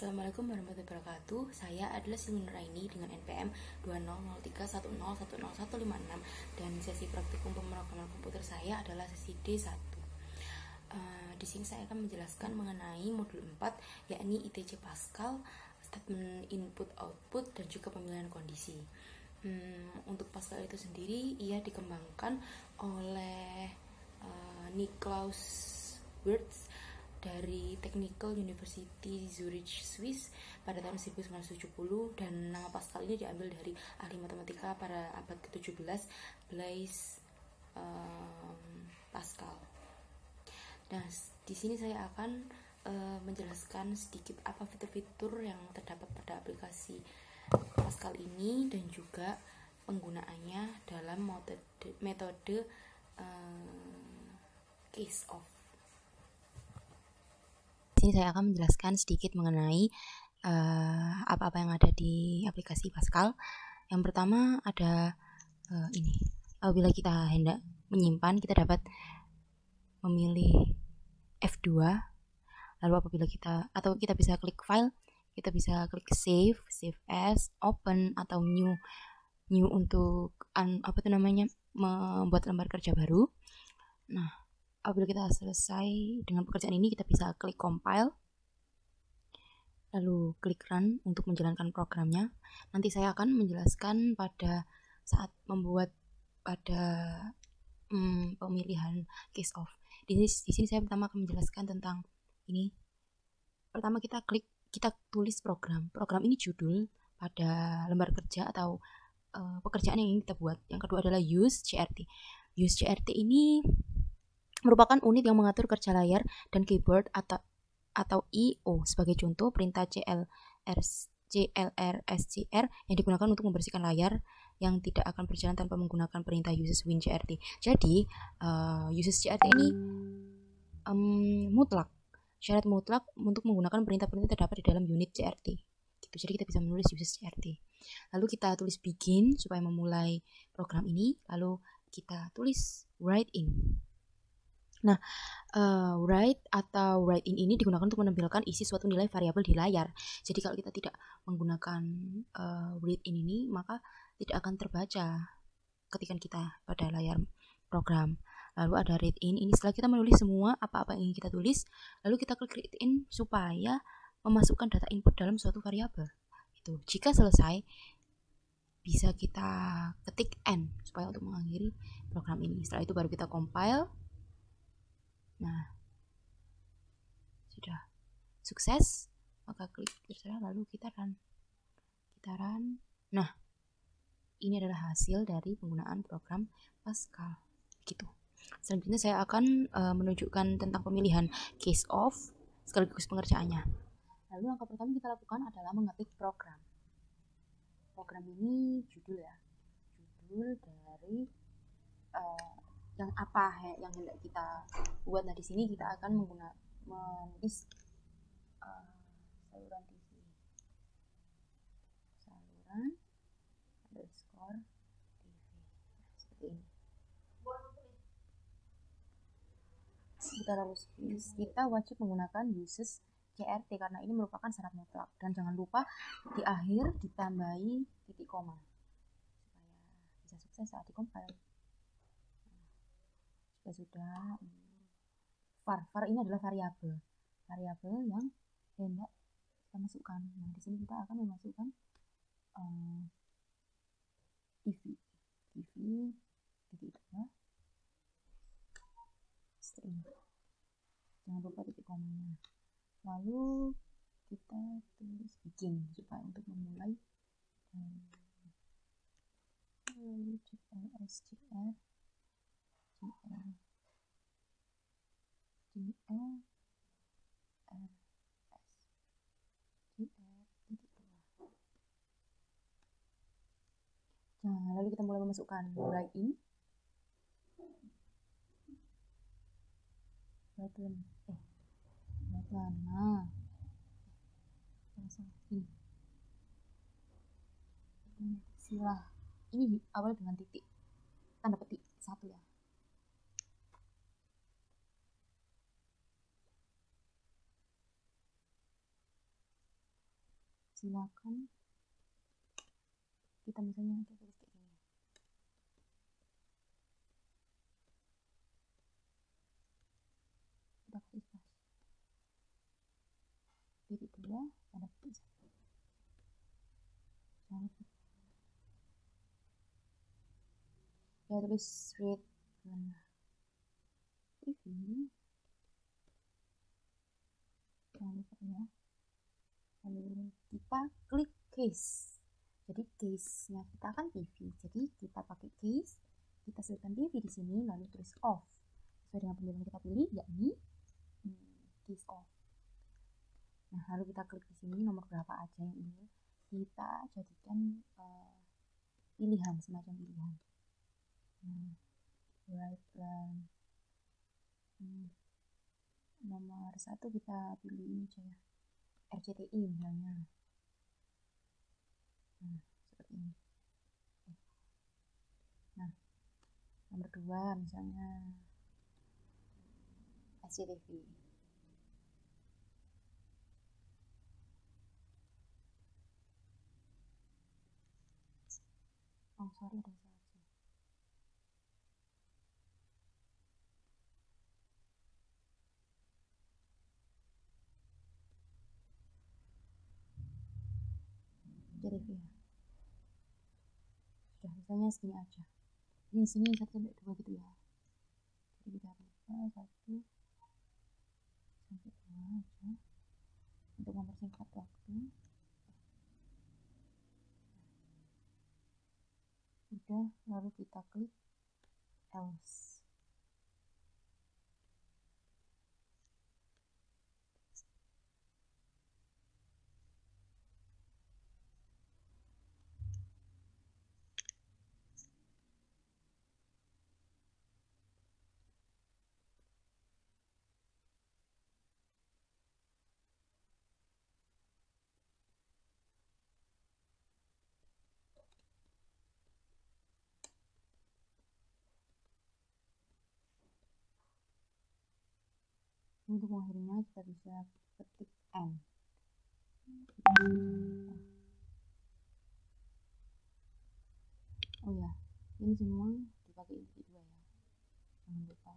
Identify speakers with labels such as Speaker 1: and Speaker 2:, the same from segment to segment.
Speaker 1: Assalamualaikum warahmatullahi wabarakatuh. Saya adalah Silmi Nuraini dengan NPM 200310100156 dan sesi praktikum pemrograman komputer saya adalah sesi D1. Di sini saya akan menjelaskan mengenai modul 4 yakni ITC Pascal, statement input output dan juga pemilihan kondisi. Untuk Pascal itu sendiri ia dikembangkan oleh Niklaus Wirtz dari Technical University Zurich, Swiss pada tahun 1970, dan nama Pascal ini diambil dari ahli matematika pada abad ke-17 Blaise Pascal. Nah, di sini saya akan menjelaskan sedikit apa fitur-fitur yang terdapat pada aplikasi Pascal ini dan juga penggunaannya dalam metode case of. Di sini saya akan menjelaskan sedikit mengenai apa-apa yang ada di aplikasi Pascal. Yang pertama ada ini. Apabila kita hendak menyimpan, kita dapat memilih F2. Lalu apabila kita bisa klik file, kita bisa klik save as, open atau new untuk membuat lembar kerja baru. Nah, apabila kita selesai dengan pekerjaan ini, kita bisa klik compile, lalu klik run untuk menjalankan programnya. Nanti saya akan menjelaskan pada saat membuat pada pemilihan case of. Di sini saya pertama akan menjelaskan tentang ini. Pertama kita tulis program ini judul pada lembar kerja atau pekerjaan yang ingin kita buat. Yang kedua adalah use CRT. Use CRT ini merupakan unit yang mengatur kerja layar dan keyboard atau I/O. Sebagai contoh, perintah CLR/SCR yang digunakan untuk membersihkan layar yang tidak akan berjalan tanpa menggunakan perintah uses win CRT. Jadi uses CRT ini mutlak, syarat mutlak untuk menggunakan perintah-perintah terdapat di dalam unit CRT. Gitu. Jadi kita bisa menulis uses CRT. Lalu kita tulis begin supaya memulai program ini. Lalu kita tulis write in. Nah, write in ini digunakan untuk menampilkan isi suatu nilai variabel di layar. Jadi kalau kita tidak menggunakan read in ini, maka tidak akan terbaca ketikan kita pada layar program. Lalu ada read in ini setelah kita menulis semua apa-apa yang ingin kita tulis, lalu kita klik read in supaya memasukkan data input dalam suatu variabel. Itu. Jika selesai, bisa kita ketik N supaya untuk mengakhiri program ini. Setelah itu baru kita compile. Nah, sudah sukses, maka klik terserah, lalu kita run. Nah, ini adalah hasil dari penggunaan program Pascal. Gitu. Selanjutnya saya akan menunjukkan tentang pemilihan case of sekaligus pengerjaannya. Lalu langkah pertama kita lakukan adalah mengetik program. Program ini judul dari yang hendak kita buat. Nah, di sini kita akan menulis saluran TV, saluran underscore TV, seperti ini. Kita wajib menggunakan uses CRT karena ini merupakan syarat mutlak, dan jangan lupa di akhir ditambahi titik koma supaya bisa sukses saat dikompil. Sudah var ini adalah variabel yang hendak kita masukkan. Nah, di sini kita akan memasukkan TV titik 2 string, jangan lupa titik komanya. Lalu kita tulis begin supaya untuk memulai, lalu CLR Nah, lalu kita mulai memasukkan write in, nah, ini silah ini awal dengan titik tanda petik 1 ya. silakan kita misalnya kita tulis kayak gini. Kita kasih spasi. Titik 2 tanda petik 1. Jangan lupa. Ya tulis read TV. Jangan lupa ya. Lalu kita klik case. Jadi case-nya kita kan TV. Jadi kita pakai case, kita selipkan TV di sini lalu tulis off. Sesuai dengan pemilihan kita pilih yakni case off. Nah, lalu kita klik di sini nomor berapa aja yang ingin kita jadikan pilihan, semacam pilihan. Right plan. Nomor 1 kita pilih ini aja ya, RCTI misalnya. Seperti ini. Nah, nomor 2 misalnya SCTV. Oh sorry, ada salah. SCTV ya. Sudah, misalnya segini aja. Di sini 1 sampai 2 gitu ya. Jadi kita buka 1 sampai 2 aja untuk mempersingkat waktu. Udah, lalu kita klik else. Untuk mengakhirinya kita bisa ketik N. Oh ya, ini semua dipakai titik 2 ya, jangan lupa.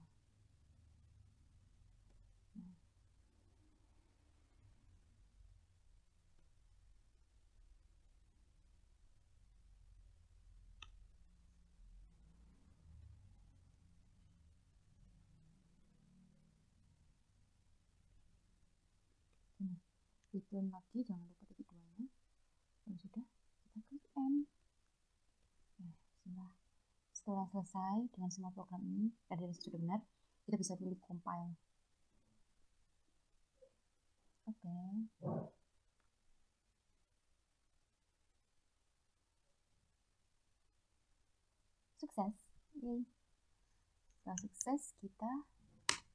Speaker 1: Return lagi, jangan lupa titik 2 nya. Dan sudah, kita klik N. Nah, setelah selesai dengan semua program ini dan dari sudah benar, kita bisa pilih compile. Oke. Sukses. Yay. Setelah sukses, kita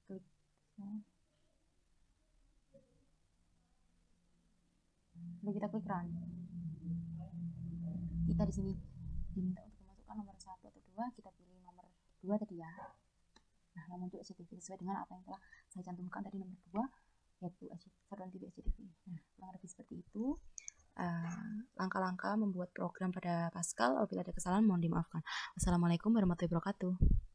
Speaker 1: klik. Lalu kita klik run. Kita di sini diminta untuk memasukkan nomor 1 atau 2, kita pilih nomor 2 tadi ya. Nah, yang muncul SCTV sesuai dengan apa yang telah saya cantumkan tadi, nomor 2 yaitu satuan TV SCTV. Nah, kurang lebih seperti itu langkah-langkah membuat program pada Pascal. Apabila ada kesalahan mohon dimaafkan. Wassalamualaikum warahmatullahi wabarakatuh.